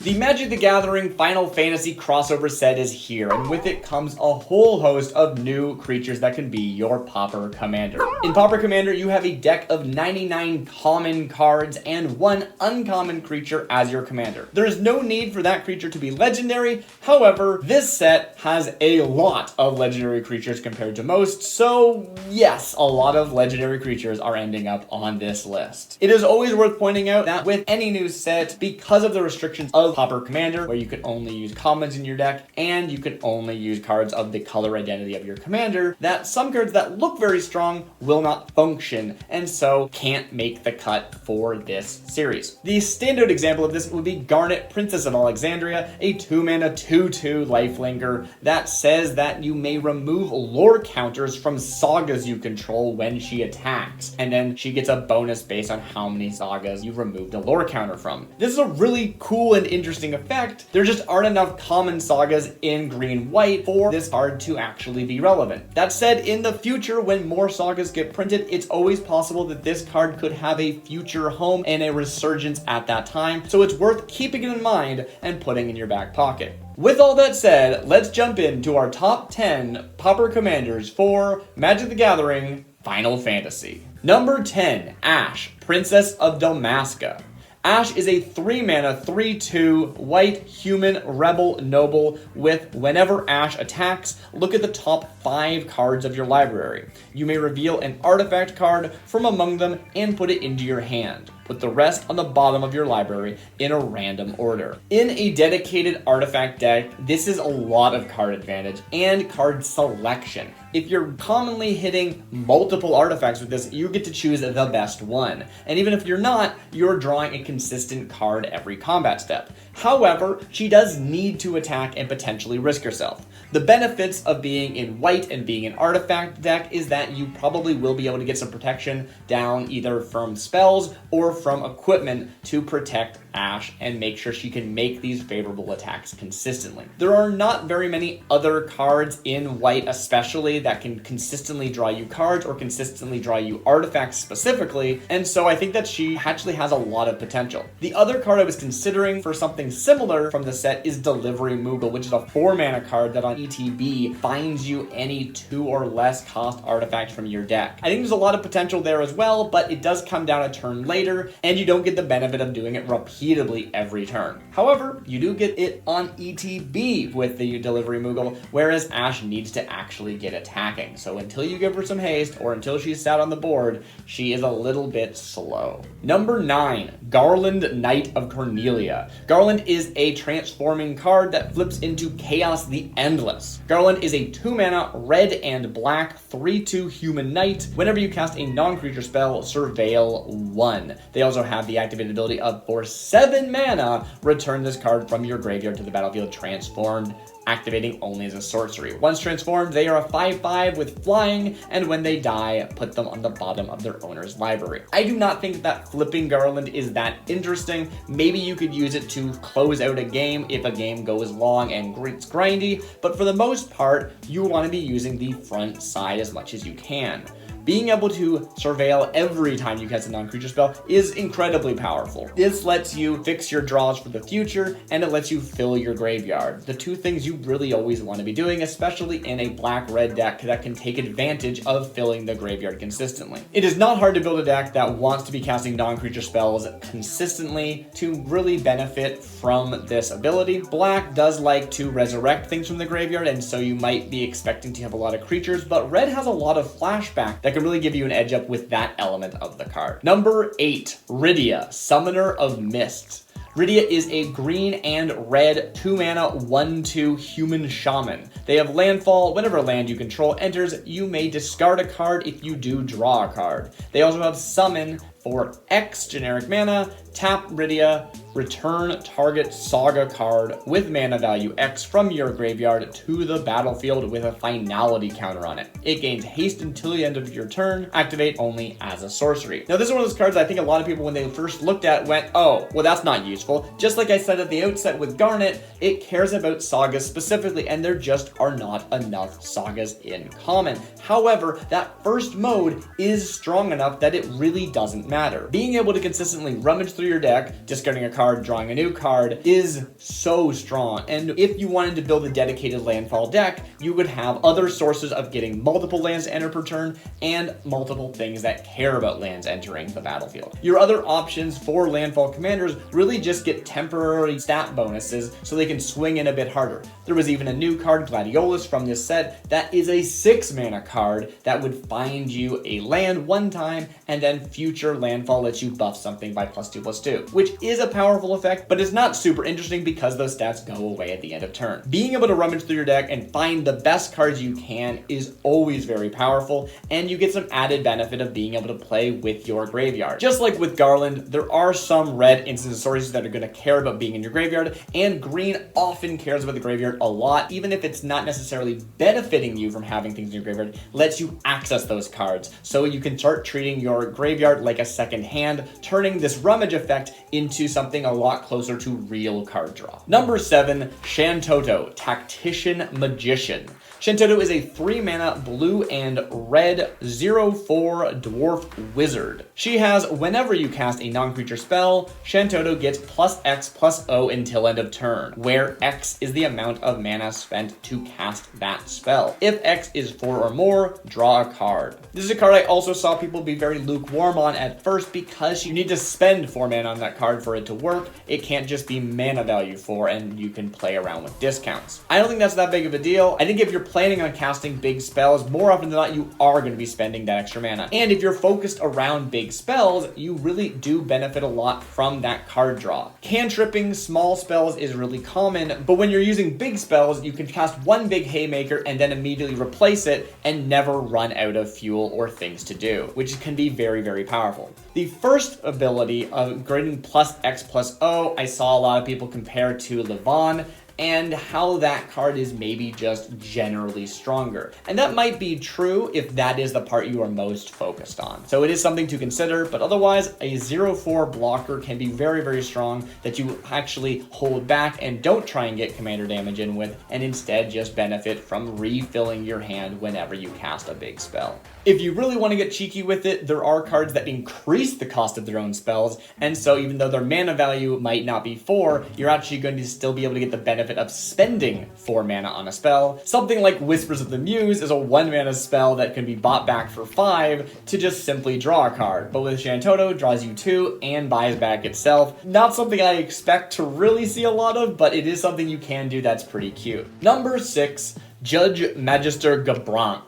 The Magic the Gathering Final Fantasy crossover set is here, and with it comes a whole host of new creatures that can be your Pauper Commander. In Pauper Commander, you have a deck of 99 common cards and 1 uncommon creature as your commander. There is no need for that creature to be legendary, however, this set has a lot of legendary creatures compared to most, so yes, a lot of legendary creatures are ending up on this list. It is always worth pointing out that with any new set, because of the restrictions of Pauper Commander, where you can only use commons in your deck, and you can only use cards of the color identity of your commander, that some cards that look very strong will not function, and so can't make the cut for this series. The standout example of this would be Garnet, Princess of Alexandria, a 2-mana 2/2 lifelinker that says that you may remove lore counters from sagas you control when she attacks, and then she gets a bonus based on how many sagas you removed a lore counter from. This is a really cool and interesting effect. There just aren't enough common sagas in green-white for this card to actually be relevant. That said, in the future, when more sagas get printed, it's always possible that this card could have a future home and a resurgence at that time, so it's worth keeping it in mind and putting in your back pocket. With all that said, let's jump into our top 10 Pauper Commanders for Magic the Gathering Final Fantasy. Number 10, Ashe, Princess of Dalmasca. Ashe is a 3-mana 3/2 white human rebel noble with whenever Ashe attacks, look at the top 5 cards of your library. You may reveal an artifact card from among them and put it into your hand. Put the rest on the bottom of your library in a random order. In a dedicated artifact deck, this is a lot of card advantage and card selection. If you're commonly hitting multiple artifacts with this, you get to choose the best one. And even if you're not, you're drawing a consistent card every combat step. However, she does need to attack and potentially risk herself. The benefits of being in white and being an artifact deck is that you probably will be able to get some protection down either from spells or from equipment to protect Ashe and make sure she can make these favorable attacks consistently. There are not very many other cards in white especially that can consistently draw you cards or consistently draw you artifacts specifically, and so I think that she actually has a lot of potential. The other card I was considering for something similar from the set is Delivery Moogle, which is a 4-mana card that on ETB finds you any 2 or less cost artifacts from your deck. I think there's a lot of potential there as well, but it does come down a turn later, and you don't get the benefit of doing it repeatedly every turn. However, you do get it on ETB with the Delivery Moogle, whereas Ashe needs to actually get attacking. So until you give her some haste, or until she's sat on the board, she is a little bit slow. Number 9, Garland, Knight of Cornelia. Garland is a transforming card that flips into Chaos the Endless. Garland is a 2-mana red and black 3/2 human knight. Whenever you cast a non-creature spell, surveil 1. They also have the activated ability of, for 7 mana, return this card from your graveyard to the battlefield transformed, activating only as a sorcery. Once transformed, they are a 5/5 with flying, and when they die, put them on the bottom of their owner's library. I do not think that flipping Garland is that interesting. Maybe you could use it to close out a game if a game goes long and it's grindy, but for the most part, you want to be using the front side as much as you can. Being able to surveil every time you cast a non-creature spell is incredibly powerful. This lets you fix your draws for the future, and it lets you fill your graveyard. The two things you really always want to be doing, especially in a black-red deck that can take advantage of filling the graveyard consistently. It is not hard to build a deck that wants to be casting non-creature spells consistently to really benefit from this ability. Black does like to resurrect things from the graveyard, and so you might be expecting to have a lot of creatures, but red has a lot of flashback that can really give you an edge up with that element of the card. Number 8, Rydia, Summoner of Mist. Rydia is a green and red 2-mana 1/2 human shaman. They have landfall. Whenever land you control enters, you may discard a card. If you do, draw a card. They also have summon for X generic mana, tap Rydia, return target saga card with mana value X from your graveyard to the battlefield with a finality counter on it. It gains haste until the end of your turn, activate only as a sorcery. Now this is one of those cards I think a lot of people when they first looked at went, oh, well that's not useful. Just like I said at the outset with Garnet, it cares about sagas specifically, and there just are not enough sagas in common. However, that first mode is strong enough that it really doesn't doesn't matter. Being able to consistently rummage through your deck, discarding a card, drawing a new card, is so strong. And if you wanted to build a dedicated landfall deck, you would have other sources of getting multiple lands to enter per turn and multiple things that care about lands entering the battlefield. Your other options for landfall commanders really just get temporary stat bonuses so they can swing in a bit harder. There was even a new card, Gladiolus, from this set that is a 6-mana card that would find you a land one time, and then future landfall lets you buff something by +2/+2, which is a powerful effect, but it's not super interesting because those stats go away at the end of turn. Being able to rummage through your deck and find the best cards you can is always very powerful, and you get some added benefit of being able to play with your graveyard. Just like with Garland, there are some red instant sources that are going to care about being in your graveyard, and green often cares about the graveyard a lot, even if it's not necessarily benefiting you from having things in your graveyard, lets you access those cards, so you can start treating your graveyard like a second hand, turning this rummage effect into something a lot closer to real card draw. Number 7, Shantotto, Tactician Magician. Shantotto is a 3-mana blue and red 0/4 dwarf wizard. She has, whenever you cast a non-creature spell, Shantotto gets +X/+0 until end of turn, where X is the amount of mana spent to cast that spell. If X is 4 or more, draw a card. This is a card I also saw people be very lukewarm on at first because you need to spend 4 mana on that card for it to work. It can't just be mana value 4 and you can play around with discounts. I don't think that's that big of a deal. I think if you're planning on casting big spells, more often than not, you are going to be spending that extra mana. And if you're focused around big spells, you really do benefit a lot from that card draw. Cantripping small spells is really common, but when you're using big spells, you can cast one big haymaker and then immediately replace it and never run out of fuel or things to do, which can be very, very powerful. The first ability of grading +X/+0, I saw a lot of people compare to Levon, and how that card is maybe just generally stronger. And that might be true if that is the part you are most focused on. So it is something to consider, but otherwise a 0/4 blocker can be very, very strong that you actually hold back and don't try and get commander damage in with, and instead just benefit from refilling your hand whenever you cast a big spell. If you really want to get cheeky with it, there are cards that increase the cost of their own spells, and so even though their mana value might not be 4, you're actually going to still be able to get the benefit of spending 4 mana on a spell. Something like Whispers of the Muse is a 1-mana spell that can be bought back for 5 to just simply draw a card, but with Shantotto, draws you 2 and buys back itself. Not something I expect to really see a lot of, but it is something you can do that's pretty cute. Number 6, Judge Magister Gabranth.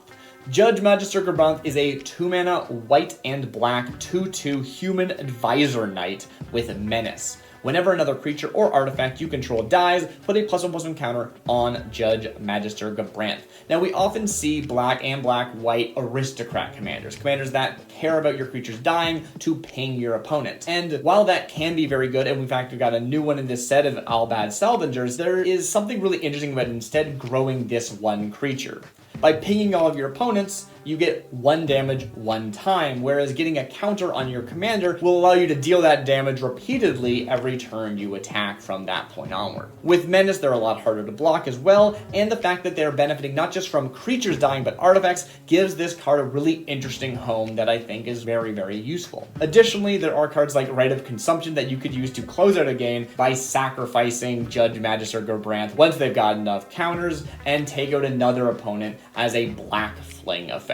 Judge Magister Gabranth is a 2-mana white and black 2/2 human advisor knight with menace. Whenever another creature or artifact you control dies, put a +1/+1 counter on Judge Magister Gabranth. Now, we often see black and black-white aristocrat commanders that care about your creatures dying to ping your opponent. And while that can be very good, and in fact, we've got a new one in this set of Albad Salvengers, there is something really interesting about instead growing this one creature. By pinging all of your opponents, you get 1 damage 1 time, whereas getting a counter on your commander will allow you to deal that damage repeatedly every turn you attack from that point onward. With Menace, they're a lot harder to block as well, and the fact that they're benefiting not just from creatures dying but artifacts gives this card a really interesting home that I think is very, very useful. Additionally, there are cards like Rite of Consumption that you could use to close out a game by sacrificing Judge Magister Gabranth once they've got enough counters and take out another opponent as a black fling effect.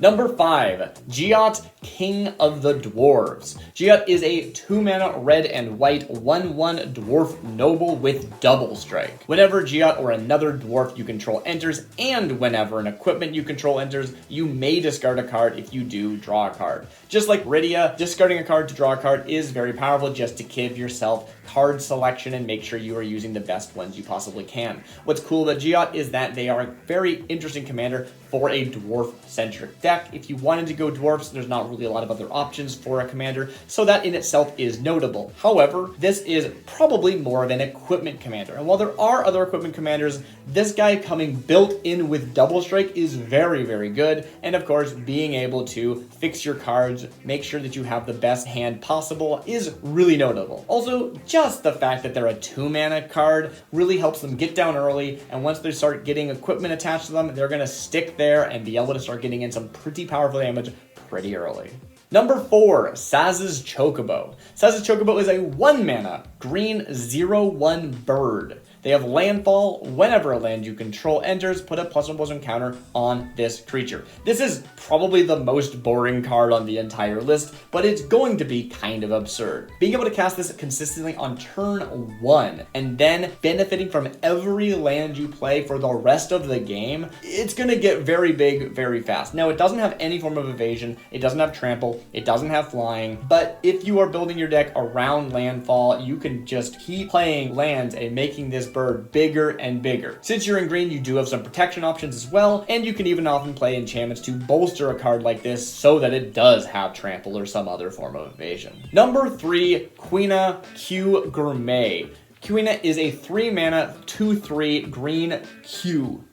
Number 5, Giott, King of the Dwarves. Giott is a 2-mana red and white 1/1 dwarf noble with double strike. Whenever Giott or another dwarf you control enters, and whenever an equipment you control enters, you may discard a card. If you do, draw a card. Just like Rydia, discarding a card to draw a card is very powerful just to give yourself card selection and make sure you are using the best ones you possibly can. What's cool about Giott is that they are a very interesting commander for a dwarf-centric deck. If you wanted to go dwarfs, there's not really a lot of other options for a commander, so that in itself is notable. However, this is probably more of an equipment commander, and while there are other equipment commanders, this guy coming built in with double strike is very, very good, and of course, being able to fix your cards, make sure that you have the best hand possible is really notable. Also, just the fact that they're a 2-mana card really helps them get down early, and once they start getting equipment attached to them, they're going to stick there and be able to start getting in some pretty powerful damage pretty early. Number 4, Sazh's Chocobo. Sazh's Chocobo is a 1-mana, green 0/1 bird. They have landfall. Whenever a land you control enters, put a +1/+1 counter on this creature. This is probably the most boring card on the entire list, but it's going to be kind of absurd. Being able to cast this consistently on turn 1, and then benefiting from every land you play for the rest of the game, it's going to get very big very fast. Now, it doesn't have any form of evasion, it doesn't have trample, it doesn't have flying, but if you are building your deck around landfall, you can just keep playing lands and making this bird bigger and bigger. Since you're in green, you do have some protection options as well, and you can even often play enchantments to bolster a card like this so that it does have trample or some other form of evasion. Number 3, Quina Q Gourmet. Quina is a 3-mana 2/3 green Q.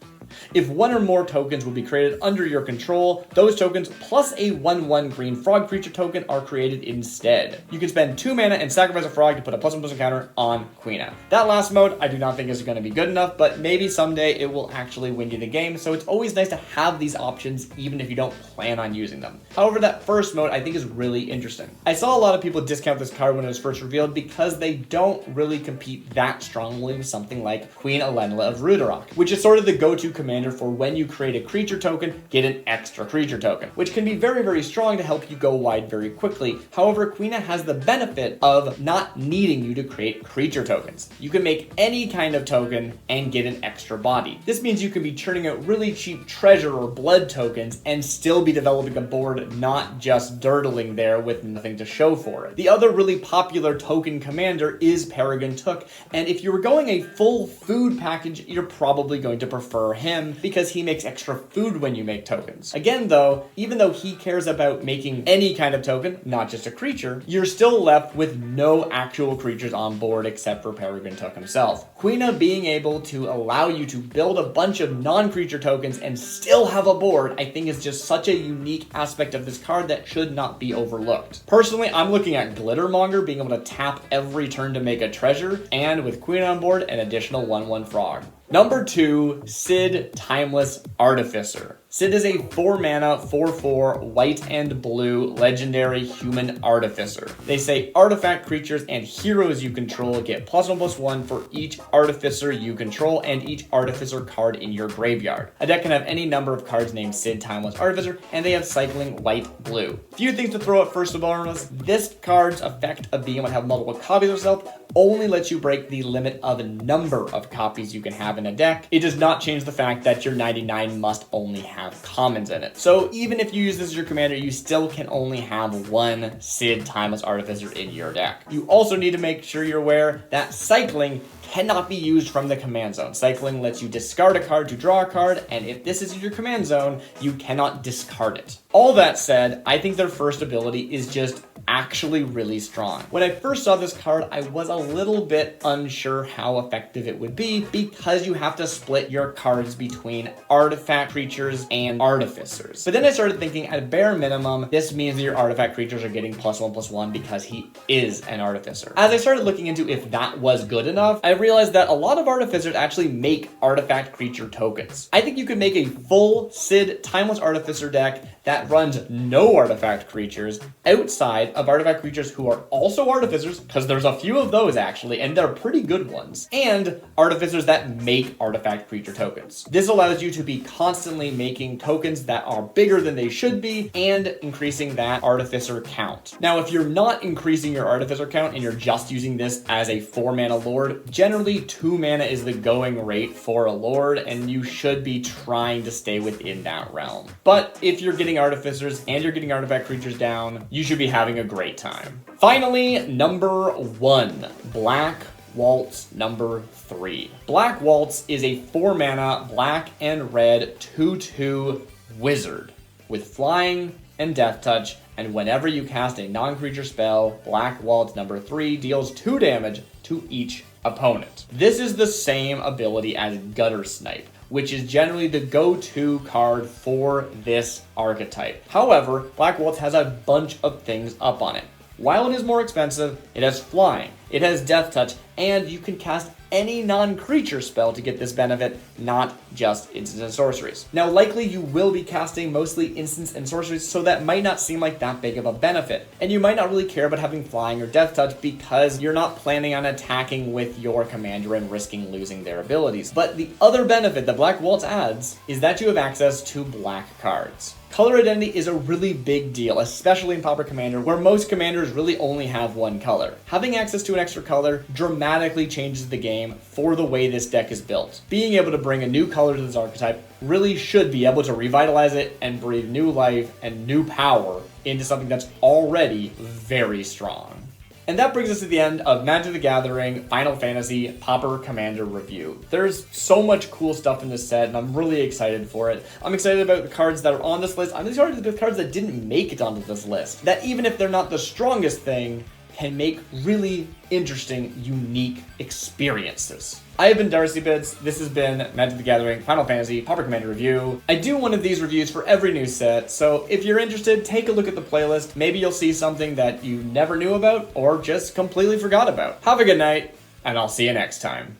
If one or more tokens will be created under your control, those tokens plus a 1/1 green frog creature token are created instead. You can spend 2 mana and sacrifice a frog to put a +1/+1 counter on Quina. That last mode I do not think is going to be good enough, but maybe someday it will actually win you the game, so it's always nice to have these options even if you don't plan on using them. However, that first mode I think is really interesting. I saw a lot of people discount this card when it was first revealed because they don't really compete that strongly with something like Queen Alenla of Rudarok, which is sort of the go-to commander for when you create a creature token, get an extra creature token, which can be very, very strong to help you go wide very quickly. However, Quina has the benefit of not needing you to create creature tokens. You can make any kind of token and get an extra body. This means you can be churning out really cheap treasure or blood tokens and still be developing a board, not just dirtling there with nothing to show for it. The other really popular token commander is Peregrine Took, and if you were going a full food package, you're probably going to prefer him because he makes extra food when you make tokens. Again though, even though he cares about making any kind of token, not just a creature, you're still left with no actual creatures on board except for Peregrine Took himself. Quina being able to allow you to build a bunch of non-creature tokens and still have a board, I think is just such a unique aspect of this card that should not be overlooked. Personally, I'm looking at Glittermonger being able to tap every turn to make a treasure, and with Quina on board, an additional 1/1 frog. Number 2, Sid Timeless Artificer. Sid is a 4-mana, 4/4, white and blue legendary human artificer. They say artifact creatures and heroes you control get +1/+1 for each artificer you control and each artificer card in your graveyard. A deck can have any number of cards named Sid Timeless Artificer, and they have cycling white-blue. Few things to throw at first of all on this. This card's effect of being able to have multiple copies of itself only lets you break the limit of number of copies you can have in a deck. It does not change the fact that your 99 must only have commons in it. So even if you use this as your commander, you still can only have one Sid Timeless Artificer in your deck. You also need to make sure you're aware that cycling cannot be used from the command zone. Cycling lets you discard a card to draw a card, and if this is in your command zone, you cannot discard it. All that said, I think their first ability is just actually really strong. When I first saw this card, I was a little bit unsure how effective it would be because you have to split your cards between artifact creatures and artificers. But then I started thinking at a bare minimum, this means that your artifact creatures are getting +1/+1 because he is an artificer. As I started looking into if that was good enough, I realized that a lot of artificers actually make artifact creature tokens. I think you could make a full Sid Timeless Artificer deck that runs no artifact creatures outside of artifact creatures who are also artificers, because there's a few of those actually, and they're pretty good ones, and artificers that make artifact creature tokens. This allows you to be constantly making tokens that are bigger than they should be and increasing that artificer count. Now, if you're not increasing your artificer count and you're just using this as a 4-mana lord, generally 2 mana is the going rate for a lord, and you should be trying to stay within that realm. But if you're getting artificers and you're getting artifact creatures down, you should be having a great time. Finally, number 1, Black Waltz number 3. Black Waltz is a 4-mana black and red 2/2 wizard with flying and death touch, and whenever you cast a non-creature spell, Black Waltz number 3 deals 2 damage to each opponent. This is the same ability as Gutter Snipe, which is generally the go-to card for this archetype. However, Black Waltz has a bunch of things up on it. While it is more expensive, it has flying, it has death touch, and you can cast any non-creature spell to get this benefit, not just instants and sorceries. Now, likely you will be casting mostly instants and sorceries, so that might not seem like that big of a benefit. And you might not really care about having flying or death touch because you're not planning on attacking with your commander and risking losing their abilities. But the other benefit that Black Waltz adds is that you have access to black cards. Color identity is a really big deal, especially in Pauper Commander, where most commanders really only have one color. Having access to an extra color dramatically changes the game for the way this deck is built. Being able to bring a new color to this archetype really should be able to revitalize it and breathe new life and new power into something that's already very strong. And that brings us to the end of Magic the Gathering Final Fantasy Pauper Commander review. There's so much cool stuff in this set, and I'm really excited for it. I'm excited about the cards that are on this list. I'm excited about the cards that didn't make it onto this list. That even if they're not the strongest thing, can make really interesting, unique experiences. I have been Darcy Bits. This has been Magic the Gathering Final Fantasy Pauper Commander review. I do one of these reviews for every new set, so if you're interested, take a look at the playlist. Maybe you'll see something that you never knew about or just completely forgot about. Have a good night, and I'll see you next time.